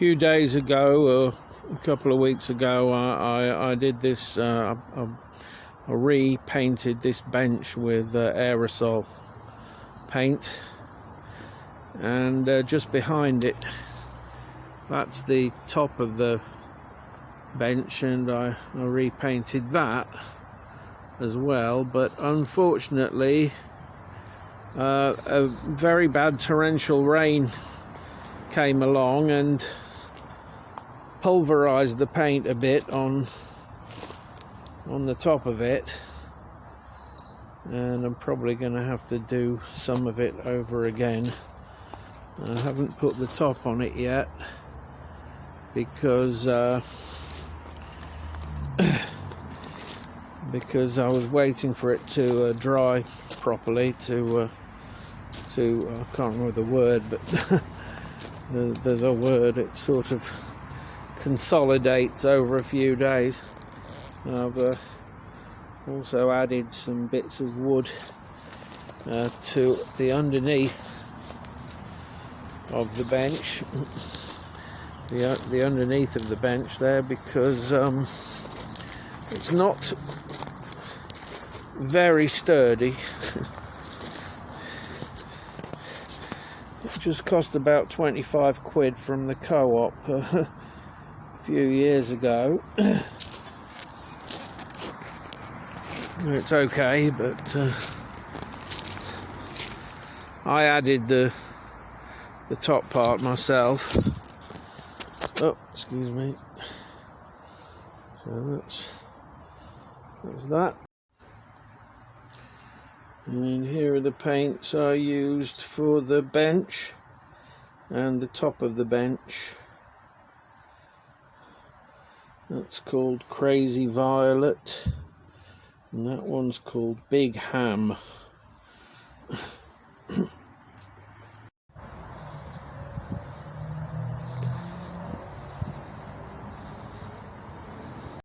few days ago, or a couple of weeks ago, I did this. I repainted this bench with aerosol paint, and just behind it, that's the top of the bench, and I repainted that as well. But unfortunately, a very bad torrential rain came along and pulverized the paint a bit on the top of it, and I'm probably going to have to do some of it over again. I haven't put the top on it yet because because I was waiting for it to dry properly, to I can't remember the word, but there's a word, it sort of consolidates over a few days. I've also added some bits of wood to the underneath of the bench, the underneath of the bench there, because it's not very sturdy. It just cost about 25 quid from the co-op a few years ago. It's okay, but I added the top part myself. Oh, excuse me. So that's that. And here are the paints I used for the bench and the top of the bench. That's called Crazy Violet, and that one's called Big Ham.